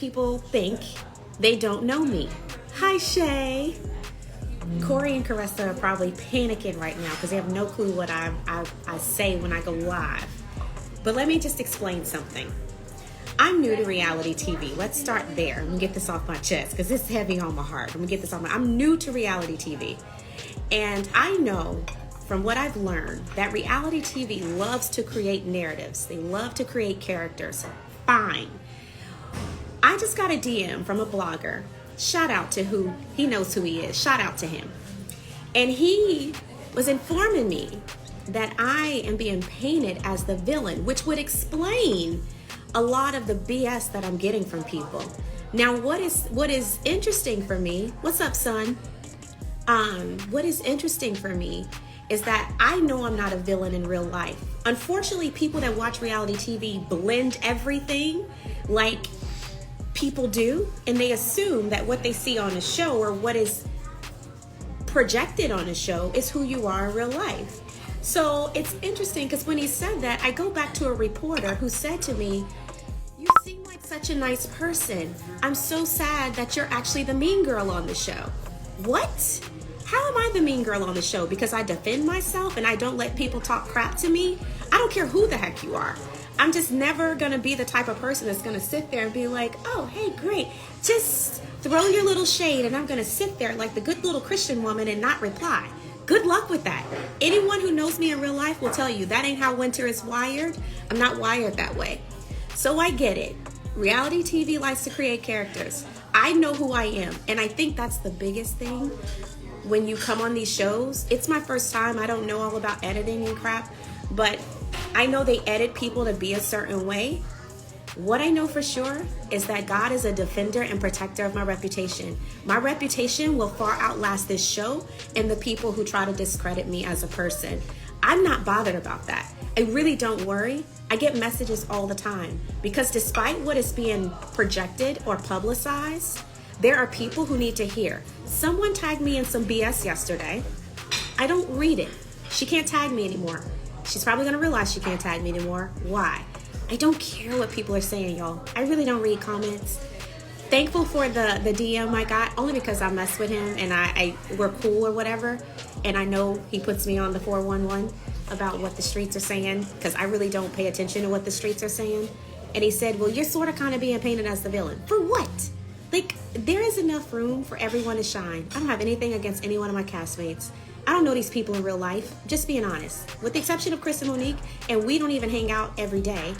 people think they don't know me. Hi, Shay. Corey and Caressa are probably panicking right now because they have no clue what I say when I go live. But let me just explain something. I'm new to reality TV. Let's start there. I'm gonna get this off my chest because it's heavy on my heart. I'm new to reality TV. And I know from what I've learned that reality TV loves to create narratives. They love to create characters. Fine. I just got a DM from a blogger. Shout out to who he knows who he is. Shout out to him. And he was informing me that I am being painted as the villain, which would explain a lot of the BS that I'm getting from people. Now, what is interesting for me, what's up, son? What is interesting for me is that I know I'm not a villain in real life. Unfortunately, people that watch reality TV blend everything like people do, and they assume that what they see on a show or what is projected on a show is who you are in real life. So it's interesting because when he said that, I go back to a reporter who said to me, "You seem like such a nice person. I'm so sad that you're actually the mean girl on the show." What? How am I the mean girl on the show? Because I defend myself and I don't let people talk crap to me? I don't care who the heck you are. I'm just never going to be the type of person that's going to sit there and be like, "Oh, hey, great. Just throw your little shade," and I'm going to sit there like the good little Christian woman and not reply. Good luck with that. Anyone who knows me in real life will tell you that ain't how Winter is wired. I'm not wired that way. So I get it. Reality TV likes to create characters. I know who I am, and I think that's the biggest thing when you come on these shows. It's my first time. I don't know all about editing and crap, but I know they edit people to be a certain way. What I know for sure is that God is a defender and protector of my reputation. My reputation will far outlast this show and the people who try to discredit me as a person. I'm not bothered about that. I really don't worry. I get messages all the time because despite what is being projected or publicized, there are people who need to hear. Someone tagged me in some BS yesterday. I don't read it. She can't tag me anymore. She's probably going to realize she can't tag me anymore. Why? I don't care what people are saying, y'all. I really don't read comments. Thankful for the DM I got, only because I mess with him and we're cool or whatever. And I know he puts me on the 411 about what the streets are saying because I really don't pay attention to what the streets are saying. And he said, "Well, you're sort of kind of being painted as the villain." For what? Like, there is enough room for everyone to shine. I don't have anything against any one of my castmates. I don't know these people in real life, just being honest. With the exception of Chris and Monique, and we don't even hang out every day.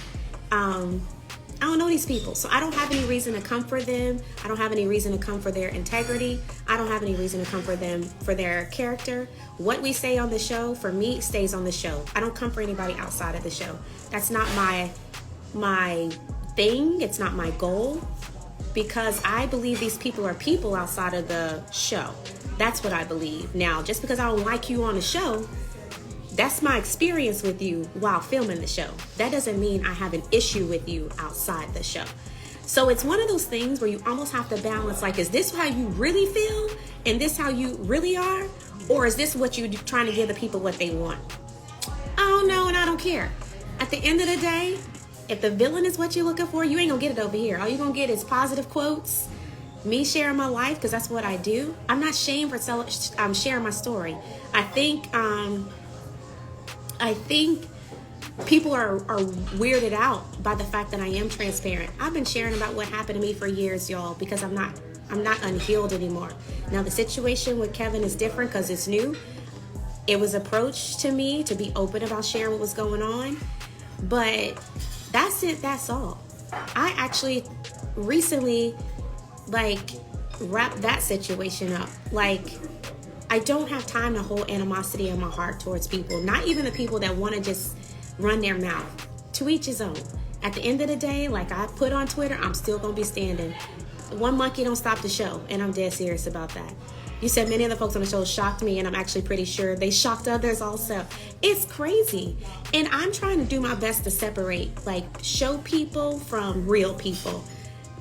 I don't know these people, so I don't have any reason to come for them. I don't have any reason to come for their integrity. I don't have any reason to come for them for their character. What we say on the show, for me, stays on the show. I don't come for anybody outside of the show. That's not my thing. It's not my goal, because I believe these people are people outside of the show. That's what I believe. Now, just because I don't like you on the show, that's my experience with you while filming the show. That doesn't mean I have an issue with you outside the show. So it's one of those things where you almost have to balance, like, is this how you really feel? And this how you really are? Or is this what you're trying to give the people what they want? I don't know, and I don't care. At the end of the day, if the villain is what you're looking for, you ain't gonna get it over here. All you're gonna get is positive quotes, me sharing my life, because that's what I do. I'm not ashamed for sharing my story. I think people are weirded out by the fact that I am transparent. I've been sharing about what happened to me for years, y'all, because I'm not unhealed anymore. Now, the situation with Kevin is different because it's new. It was approached to me to be open about sharing what was going on, but that's it. That's all. I actually recently wrap that situation up. I don't have time to hold animosity in my heart towards people, not even the people that want to just run their mouth. To each his own. At the end of the day, like I put on Twitter, I'm still going to be standing. One monkey don't stop the show, and I'm dead serious about that. You said many of the folks on the show shocked me, and I'm actually pretty sure they shocked others also. It's crazy. And I'm trying to do my best to separate, show people from real people.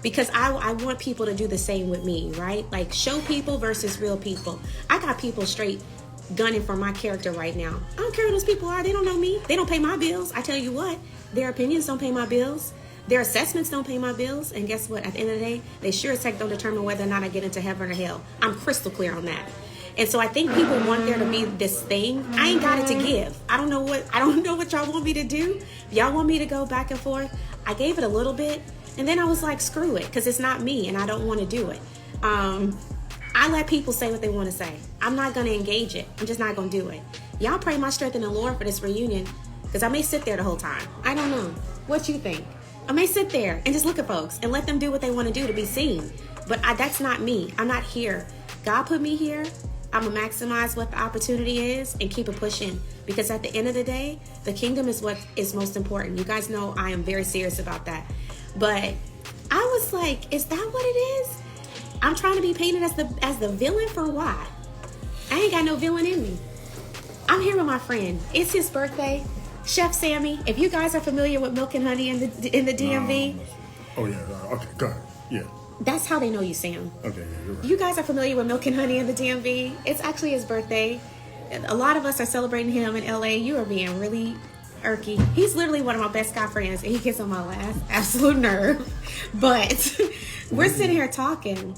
Because I want people to do the same with me, right? Show people versus real people. I got people straight gunning for my character right now. I don't care who those people are. They don't know me. They don't pay my bills. I tell you what, their opinions don't pay my bills. Their assessments don't pay my bills, and guess what? At the end of the day, they sure as heck don't determine whether or not I get into heaven or hell. I'm crystal clear on that. And so I think people want there to be this thing. I ain't got it to give. I don't know what y'all want me to do. Y'all want me to go back and forth. I gave it a little bit, and then I was like, screw it, because it's not me, and I don't want to do it. I let people say what they want to say. I'm not going to engage it. I'm just not going to do it. Y'all pray my strength in the Lord for this reunion, because I may sit there the whole time. I don't know. What you think? I may sit there and just look at folks and let them do what they want to do to be seen. But that's not me. I'm not here. God put me here. I'm going to maximize what the opportunity is and keep it pushing. Because at the end of the day, the kingdom is what is most important. You guys know I am very serious about that. But I was like, is that what it is? I'm trying to be painted as the villain for why? I ain't got no villain in me. I'm here with my friend. It's his birthday. Chef Sammy, if you guys are familiar with Milk and Honey in the DMV. Oh, yeah. Okay, go ahead. Yeah. That's how they know you, Sam. Okay, yeah, you're right. You guys are familiar with Milk and Honey in the DMV. It's actually his birthday. A lot of us are celebrating him in LA. You are being really irky. He's literally one of my best guy friends, and he gets on my last absolute nerve. But we're sitting here talking.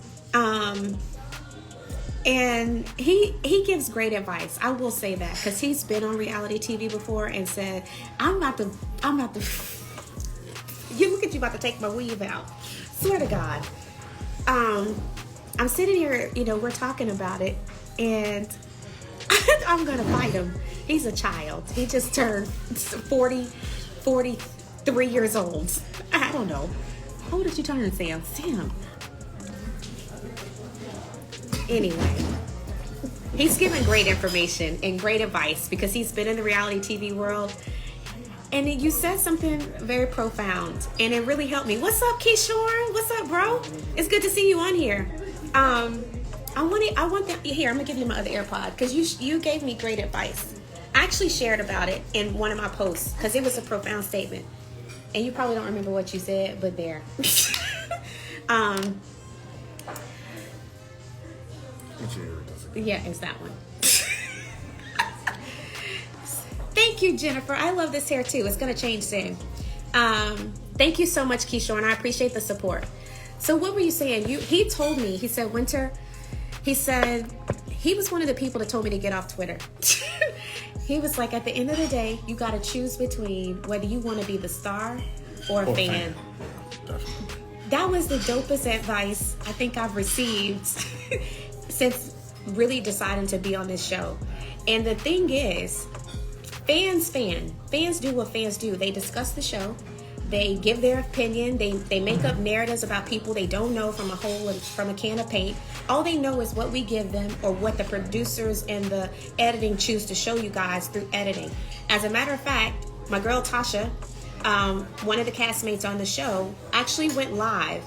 And he gives great advice. I will say that, because he's been on reality TV before and said, I'm about to you look at you about to take my weave out. Swear to God. I'm sitting here, we're talking about it, and I'm gonna fight him. He's a child. He just turned 43 years old. I don't know. How old did you turn, Sam? Sam. Anyway, he's given great information and great advice because he's been in the reality TV world. And you said something very profound, and it really helped me. What's up, Keyshawn? What's up, bro? It's good to see you on here. I want that. Here, I'm gonna give you my other AirPod because you gave me great advice. I actually shared about it in one of my posts because it was a profound statement, and you probably don't remember what you said, but there. Yeah, it's that one. Thank you, Jennifer. I love this hair too. It's going to change soon. Thank you so much, Keyshawn. I appreciate the support. So what were you saying? He told me, he said, Winter, he said, he was one of the people that told me to get off Twitter. He was like, at the end of the day, you got to choose between whether you want to be the star or a fan. Definitely. That was the dopest advice I think I've received since really deciding to be on this show. And the thing is, fans do what fans do. They discuss the show, they give their opinion, they make up narratives about people they don't know from a can of paint. All they know is what we give them or what the producers and the editing choose to show you guys through editing. As a matter of fact, my girl Tasha, one of the castmates on the show, actually went live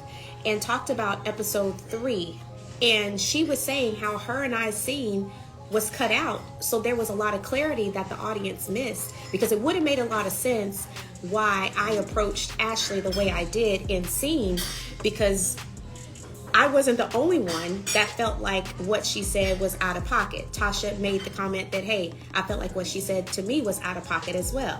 and talked about episode 3. And she was saying how her and I's scene was cut out. So there was a lot of clarity that the audience missed, because it would have made a lot of sense why I approached Ashley the way I did in scene, because I wasn't the only one that felt like what she said was out of pocket. Tasha made the comment that, hey, I felt like what she said to me was out of pocket as well.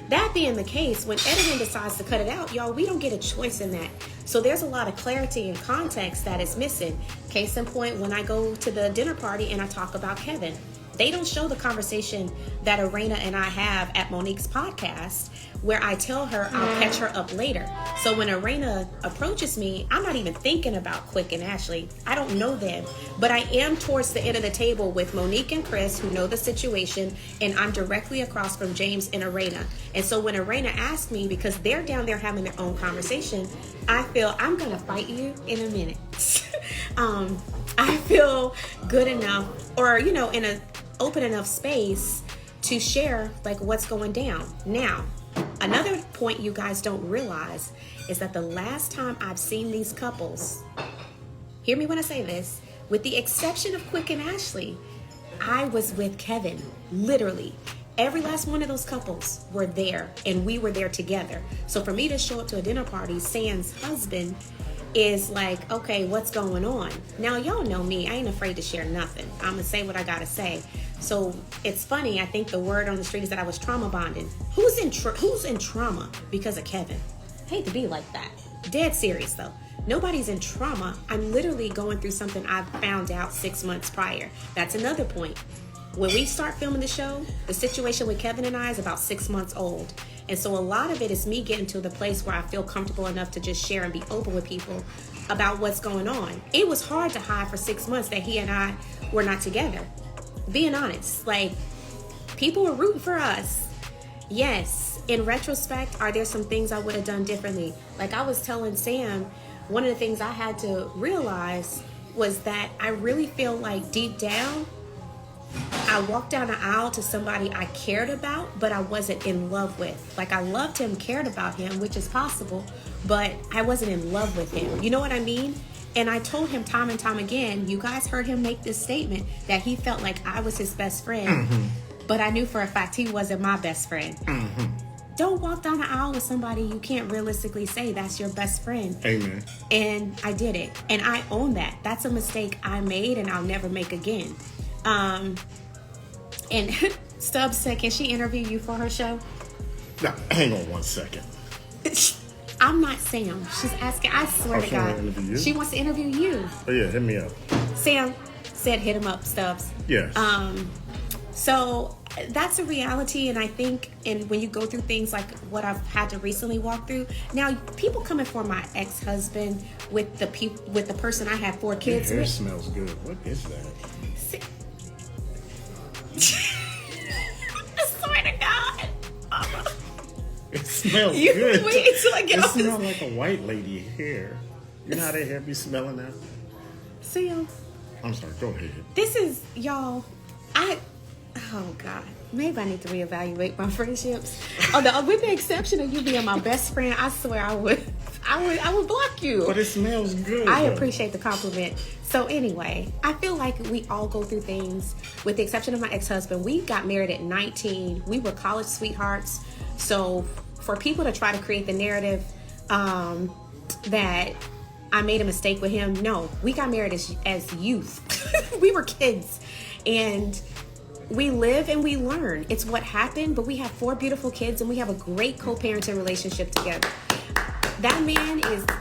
That being the case, when editing decides to cut it out, y'all, we don't get a choice in that. So there's a lot of clarity and context that is missing. Case in point, when I go to the dinner party and I talk about Kevin, they don't show the conversation that Arena and I have at Monique's podcast, where I tell her I'll catch her up later. So when Arena approaches me, I'm not even thinking about Quick and Ashley. I don't know them, but I am towards the end of the table with Monique and Chris, who know the situation, and I'm directly across from James and Arena. And so when Arena asked me, because they're down there having their own conversation, I feel I'm gonna fight you in a minute. I feel good enough, or in a open enough space to share like what's going down. Now, another point you guys don't realize is that the last time I've seen these couples, hear me when I say this, with the exception of Quick and Ashley, I was with Kevin. Literally, every last one of those couples were there, and we were there together. So for me to show up to a dinner party, Sam's husband is like, okay, what's going on? Now, y'all know me. I ain't afraid to share nothing. I'm going to say what I got to say. So it's funny. I think the word on the street is that I was trauma bonding. Who's in trauma because of Kevin? Hate to be like that. Dead serious though. Nobody's in trauma. I'm literally going through something I found out 6 months prior. That's another point. When we start filming the show, the situation with Kevin and I is about 6 months old. And so a lot of it is me getting to the place where I feel comfortable enough to just share and be open with people about what's going on. It was hard to hide for 6 months that he and I were not together. Being honest, like, people were rooting for us. Yes, in retrospect, are there some things I would have done differently? Like I was telling Sam, one of the things I had to realize was that I really feel like deep down, I walked down the aisle to somebody I cared about, but I wasn't in love with. Like I loved him, cared about him, which is possible, but I wasn't in love with him. You know what I mean? And I told him time and time again, you guys heard him make this statement that he felt like I was his best friend, but I knew for a fact he wasn't my best friend. Don't walk down the aisle with somebody you can't realistically say that's your best friend. Amen. And I did it. And I own that. That's a mistake I made and I'll never make again. And Stubbs said, can she interview you for her show? Now, hang on 1 second. I'm not Sam. She's asking, I swear to she wanna God. interview you? She wants to interview you. Oh, yeah, hit me up. Sam said hit him up, Stubbs. Yes. So that's a reality, and I think, and when you go through things like what I've had to recently walk through, now people coming for my ex-husband with the person I had 4 kids Your hair with. smells good. What is that? I swear to God. It smells You good. wait till I get It off this- smells like a white lady hair. You know how they hair be smelling that? Sam, I'm sorry, go ahead. this is, y'all, oh God, maybe I need to reevaluate my friendships. With the exception of you being my best friend, I swear I would block you. But it smells good. I though. appreciate the compliment. So anyway, I feel like we all go through things, with the exception of my ex-husband. We got married at 19. We were college sweethearts. So for people to try to create the narrative that I made a mistake with him, no, we got married as youth. We were kids. And we live and we learn. It's what happened, but we have 4 beautiful kids and we have a great co-parenting relationship together. That man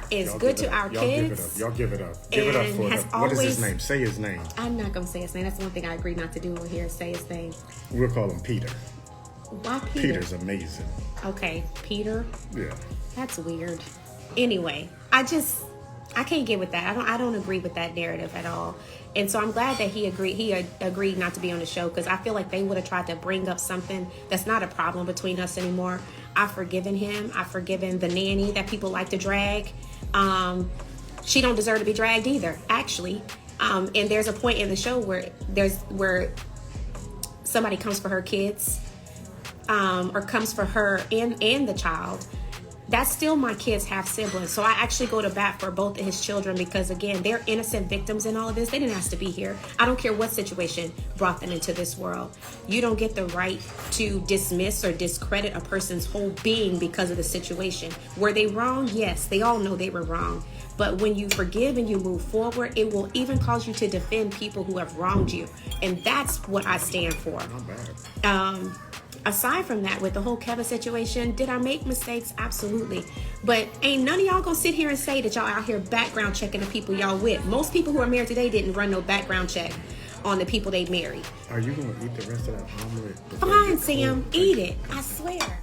is Y'all good give it to up. our Y'all kids. Y'all give it up. Give it up And for has him. What is his always- name? Say his name. I'm not gonna say his name. That's one thing I agreed not to do on here. Say his name. We'll call him Peter. Why Peter? Peter's amazing. Okay, Peter. Yeah. That's weird. Anyway, I can't get with that. I don't agree with that narrative at all. And so I'm glad that he agreed not to be on the show, because I feel like they would have tried to bring up something that's not a problem between us anymore. I've forgiven him. I've forgiven the nanny that people like to drag. She don't deserve to be dragged either, actually. And there's a point in the show where somebody comes for her kids, or comes for her and the child. That's still my kids' half siblings. So I actually go to bat for both of his children, because again, they're innocent victims in all of this. They didn't ask to be here. I don't care what situation brought them into this world. You don't get the right to dismiss or discredit a person's whole being because of the situation. Were they wrong? Yes, they all know they were wrong. But when you forgive and you move forward, it will even cause you to defend people who have wronged you. And that's what I stand for. Not bad. Aside from that, with the whole Kevin situation, did I make mistakes? Absolutely. But ain't none of y'all gonna sit here and say that y'all out here background checking the people y'all with. Most people who are married today didn't run no background check on the people they married. Are you going to eat the rest of that omelet? Fine, Sam, eat it. I swear.